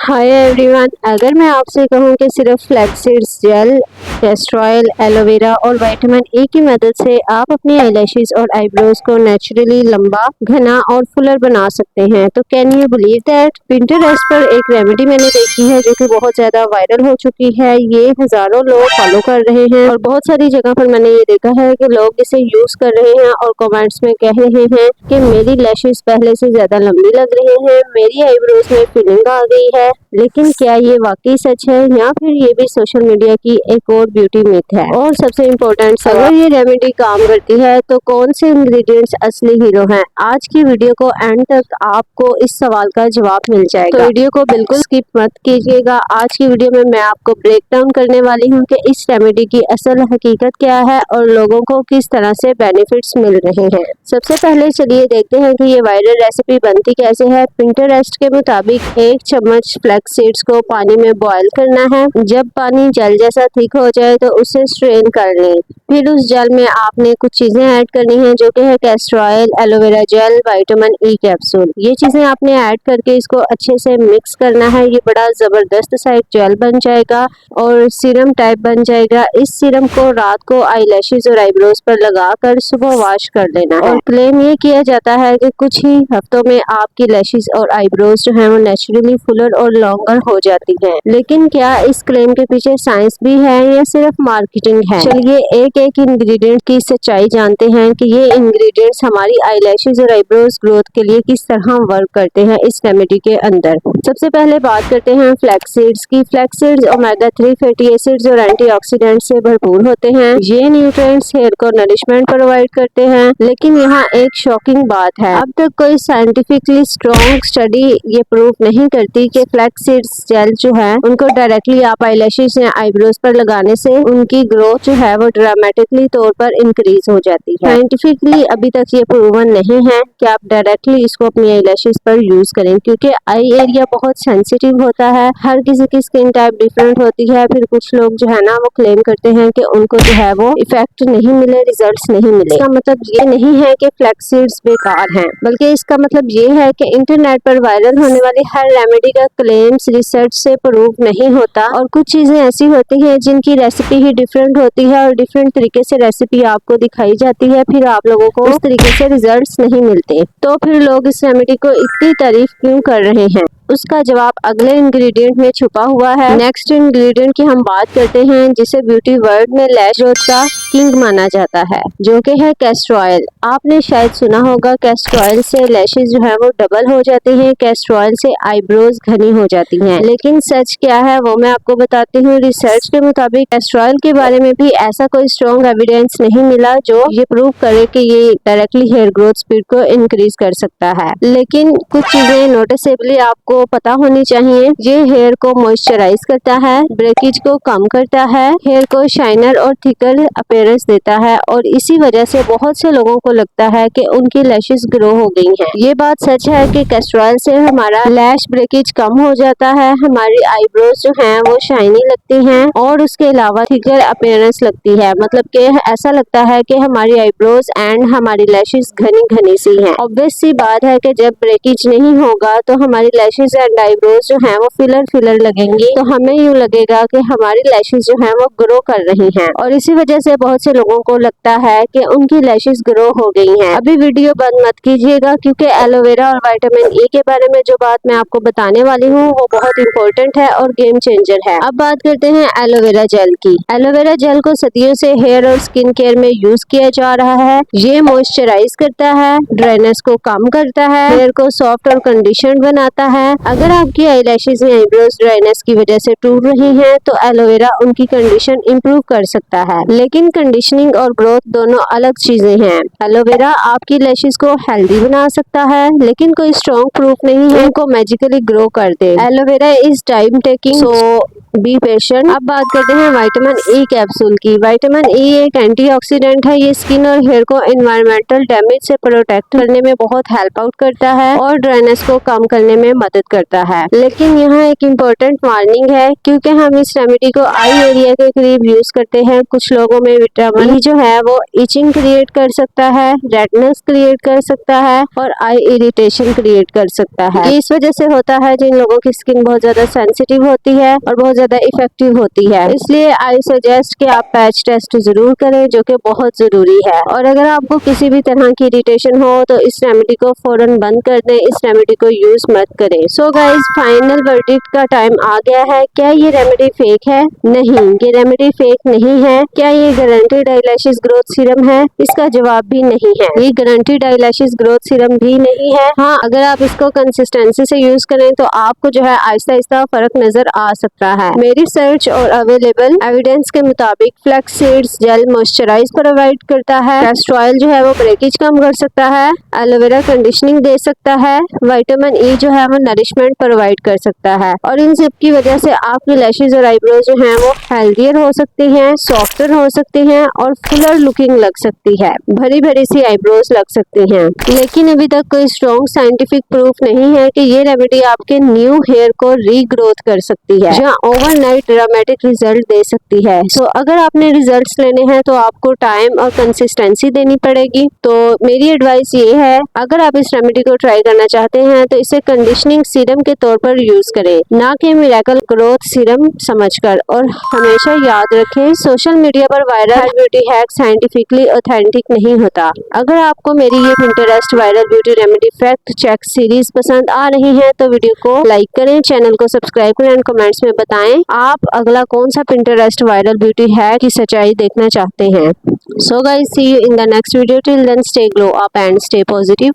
Hi everyone, अगर मैं आपसे कहूँ कि सिर्फ flax gel, castor oil, aloe vera और विटामिन ई की मदद से आप अपनी आईलैशेस और आईब्रोज को नेचुरली लंबा, घना और फुलर बना सकते हैं, तो can you believe that? Pinterest पर एक रेमेडी मैंने देखी है जो कि बहुत ज्यादा वायरल हो चुकी है। ये हजारों लोग फॉलो कर रहे हैं और बहुत सारी जगह पर मैंने ये देखा है कि लोग इसे यूज कर रहे हैं और कमेंट्स में कह रहे हैं कि मेरी लैशेस पहले से ज्यादा लंबी लग रही हैं, मेरी आईब्रोज में फिलिंग आ गई है। लेकिन क्या ये वाकई सच है या फिर ये भी सोशल मीडिया की एक और ब्यूटी मिथ है? और सबसे इम्पोर्टेंट, अगर ये रेमेडी काम करती है तो कौन से इंग्रेडिएंट्स असली हीरो हैं? आज की वीडियो को एंड तक आपको इस सवाल का जवाब मिल जाएगा, तो वीडियो को बिल्कुल स्किप मत कीजिएगा। आज की वीडियो में मैं आपको ब्रेक डाउन करने वाली हूँ कि इस रेमेडी की असल हकीकत क्या है और लोगों को किस तरह से बेनिफिट्स मिल रहे हैं। सबसे पहले चलिए देखते हैं कि ये वायरल रेसिपी बनती कैसे है। पिंटरेस्ट के मुताबिक 1 चम्मच फ्लैक्स सीड्स को पानी में बॉईल करना है। जब पानी जल जैसा थिक हो जाए तो उसे स्ट्रेन कर लें। फिर उस जल में आपने कुछ चीजें ऐड करनी है जो कि है castor oil, aloe vera gel, vitamin E capsule. ये चीजें आपने ऐड करके इसको अच्छे से मिक्स करना है। ये बड़ा जबरदस्त सा एक जेल बन जाएगा और सीरम टाइप बन जाएगा। इस सीरम को रात को आईलैशेस और आईब्रोज पर लगाकर सुबह वॉश कर लेना है। और क्लेम ये किया जाता है कि कुछ ही हफ्तों में आपकी लैशेस और आईब्रोज जो है वो नेचुरली फुलर और लॉन्गर हो जाती है। लेकिन क्या इस क्लेम के पीछे साइंस भी है या सिर्फ मार्केटिंग है? चलिए एक एक इंग्रेडिएंट की सच्चाई जानते हैं कि ये इंग्रेडिएंट्स हमारी आईलैशेस और आईब्रोज ग्रोथ के लिए किस तरह वर्क करते हैं इस रेमेडी के अंदर। सबसे पहले बात करते हैं फ्लैक्स सीड्स की। Flax seeds omega 3 fatty acids और एंटीऑक्सीडेंट से भरपूर होते हैं। ये न्यूट्रिएंट्स हेयर को नरिशमेंट प्रोवाइड करते हैं। लेकिन यहाँ एक शॉकिंग बात है, अब तक कोई साइंटिफिकली स्ट्रॉन्ग स्टडी ये प्रूव नहीं करती कि फ्लैक्स सीड्स जेल जो है उनको डायरेक्टली आप आईलैशेस या आईब्रोज पर लगाने से उनकी ग्रोथ जो है वो ड्रामेटिकली तौर पर इंक्रीज हो जाती है। साइंटिफिकली अभी तक ये प्रूवन नहीं है कि आप डायरेक्टली इसको अपनी आईलैशेस पर यूज करें, क्योंकि आई एरिया बहुत सेंसिटिव होता है। हर किसी की स्किन टाइप डिफरेंट होती है। फिर कुछ लोग जो है ना वो क्लेम करते हैं कि उनको जो है वो इफेक्ट नहीं मिले, रिजल्ट्स नहीं मिले। इसका मतलब ये नहीं है कि फ्लैक्स सीड्स बेकार हैं, बल्कि इसका मतलब ये है कि इंटरनेट पर वायरल होने वाली हर रेमेडी का क्लेम्स रिसर्च से प्रूव नहीं होता। और कुछ चीजें ऐसी होती हैं जिनकी रेसिपी ही डिफरेंट होती है और डिफरेंट तरीके से रेसिपी आपको दिखाई जाती है, फिर आप लोगों को उस तरीके से रिजल्ट्स नहीं मिलते। तो फिर लोग इस रेमेडी को इतनी तारीफ क्यों कर रहे हैं? उसका जवाब अगले इंग्रेडिएंट में छुपा हुआ है। नेक्स्ट इंग्रेडिएंट की हम बात करते हैं जिसे ब्यूटी वर्ल्ड में लैश ग्रोथ का किंग माना जाता है, जो कि है कैस्टर ऑयल। आपने शायद सुना होगा कैस्टर ऑयल से लैशेस जो है वो डबल हो जाती हैं, कैस्टर ऑयल से आईब्रोज घनी हो जाती हैं। लेकिन सच क्या है वो मैं आपको बताती हूँ। रिसर्च के मुताबिक कैस्टर ऑयल के बारे में भी ऐसा कोई स्ट्रॉन्ग एविडेंस नहीं मिला जो ये प्रूव करे कि ये डायरेक्टली हेयर ग्रोथ स्पीड को इंक्रीज कर सकता है। लेकिन कुछ चीजें नोटिसेबली आपको पता होनी चाहिए। ये हेयर को मॉइस्चराइज करता है, ब्रेकेज को कम करता है, हेयर को शाइनर और थिकर अपीयरेंस देता है और इसी वजह से बहुत से लोगों को लगता है कि उनकी लैशेस ग्रो हो गई हैं। ये बात सच है कि कैस्टर ऑयल से हमारा लैश ब्रेकेज कम हो जाता है, हमारी आईब्रोज जो हैं वो शाइनी लगती हैं और उसके अलावा थिकर अपीयरेंस लगती है। मतलब कि ऐसा लगता है कि हमारी आईब्रोज एंड हमारी लैशेस घनी घनी सी हैं। ऑब्वियस सी बात है कि जब ब्रेकेज नहीं होगा तो हमारी लैशेस एंड आईब्रोज जो हैं वो फिलर लगेंगी, तो हमें यूँ लगेगा कि हमारी लैशेस जो हैं वो ग्रो कर रही हैं और इसी वजह से बहुत से लोगों को लगता है कि उनकी लैशेस ग्रो हो गई हैं। अभी वीडियो बंद मत कीजिएगा, क्योंकि एलोवेरा और विटामिन ई के बारे में जो बात मैं आपको बताने वाली हूँ वो बहुत इंपॉर्टेंट है और गेम चेंजर है। अब बात करते हैं एलोवेरा जेल की। एलोवेरा जेल को सदियों से हेयर और स्किन केयर में यूज किया जा रहा है। ये मॉइस्चराइज करता है, ड्राइनेस को कम करता है, हेयर को सॉफ्ट और कंडीशनड बनाता है। अगर आपकी आईलैशेस या आईब्रोज ड्राइनेस की वजह से टूट रही हैं तो एलोवेरा उनकी कंडीशन इंप्रूव कर सकता है। लेकिन कंडीशनिंग और ग्रोथ दोनों अलग चीजें हैं। एलोवेरा आपकी लैशेस को हेल्दी बना सकता है, लेकिन कोई स्ट्रॉन्ग प्रूफ नहीं है उनको मैजिकली ग्रो कर दे। Aloe vera is time taking, so be patient. अब बात करते हैं विटामिन ई कैप्सूल की। विटामिन ई एक एंटीऑक्सीडेंट है। ये स्किन और हेयर को एनवायरमेंटल डैमेज से प्रोटेक्ट करने में बहुत हेल्प आउट करता है और ड्राइनेस को कम करने में मदद करता है। लेकिन यहाँ एक इम्पोर्टेंट वार्निंग है, क्योंकि हम इस रेमेडी को आई एरिया के करीब यूज करते हैं। कुछ लोगों में विटामिन ई जो है वो इचिंग क्रिएट कर सकता है, रेडनेस क्रिएट कर सकता है और आई इरिटेशन क्रिएट कर सकता है। ये इस वजह से होता है जिन लोगों की स्किन बहुत ज्यादा सेंसिटिव होती है और बहुत ज्यादा इफेक्टिव होती है। इसलिए आई सजेस्ट कि आप पैच टेस्ट जरूर करें, जो कि बहुत जरूरी है। और अगर आपको किसी भी तरह की इरिटेशन हो तो इस रेमेडी को फौरन बंद कर दें, इस रेमेडी को यूज मत करें। सो गाइस, फाइनल वर्डिक्ट का टाइम आ गया है। क्या ये रेमेडी फेक है? नहीं, ये रेमेडी फेक नहीं है। क्या ये गारंटीड आईलैशेस ग्रोथ सीरम है? इसका जवाब भी नहीं है। ये गारंटीड आईलैशेस ग्रोथ सीरम भी नहीं है। हाँ, अगर आप इसको कंसिस्टेंसी से यूज करें तो आपको जो है आहिस्ता आहिस्ता फर्क नजर आ सकता है। मेरी सर्च और अवेलेबल एविडेंस के मुताबिक flax seeds gel moisturise provide करता है, कैस्टर ऑयल जो है वो ब्रेकेज कम कर सकता है, एलोवेरा कंडीशनिंग दे सकता है, विटामिन ई जो है वो नरिशमेंट प्रोवाइड कर सकता है। और इन सब की वजह से आपकी लैशेज और आईब्रोज जो हैं वो हेल्दियर हो सकती हैं, सॉफ्टर हो सकती हैं और फुलर लुकिंग लग सकती है, भरी भरी सी आईब्रोज लग सकती हैं। लेकिन अभी तक कोई स्ट्रॉन्ग साइंटिफिक प्रूफ नहीं है कि ये रेमेडी आपके न्यू हेयर को रीग्रोथ कर सकती है या ओवरनाइट ड्रामेटिक रिजल्ट दे सकती है। सो अगर आपने रिजल्ट्स लेने हैं तो आपको टाइम और कंसिस्टेंसी देनी पड़ेगी। तो मेरी एडवाइस ये है, अगर आप इस रेमेडी को ट्राई करना चाहते हैं तो इसे कंडीशनिंग सीरम के तौर पर यूज करें, ना कि मिरेकल ग्रोथ सीरम समझकर। और हमेशा याद रखें, सोशल मीडिया पर viral beauty hack scientifically authentic नहीं होता। अगर आपको मेरी ये Pinterest viral beauty remedy fact check series पसंद आ रही है तो वीडियो को लाइक करें, चैनल को सब्सक्राइब करें और कमेंट्स में बताएं आप अगला कौन सा पिंटरेस्ट वायरल ब्यूटी हैक की सच्चाई देखना चाहते हैं। So guys, see you in the next video. Till then stay glow up and stay positive.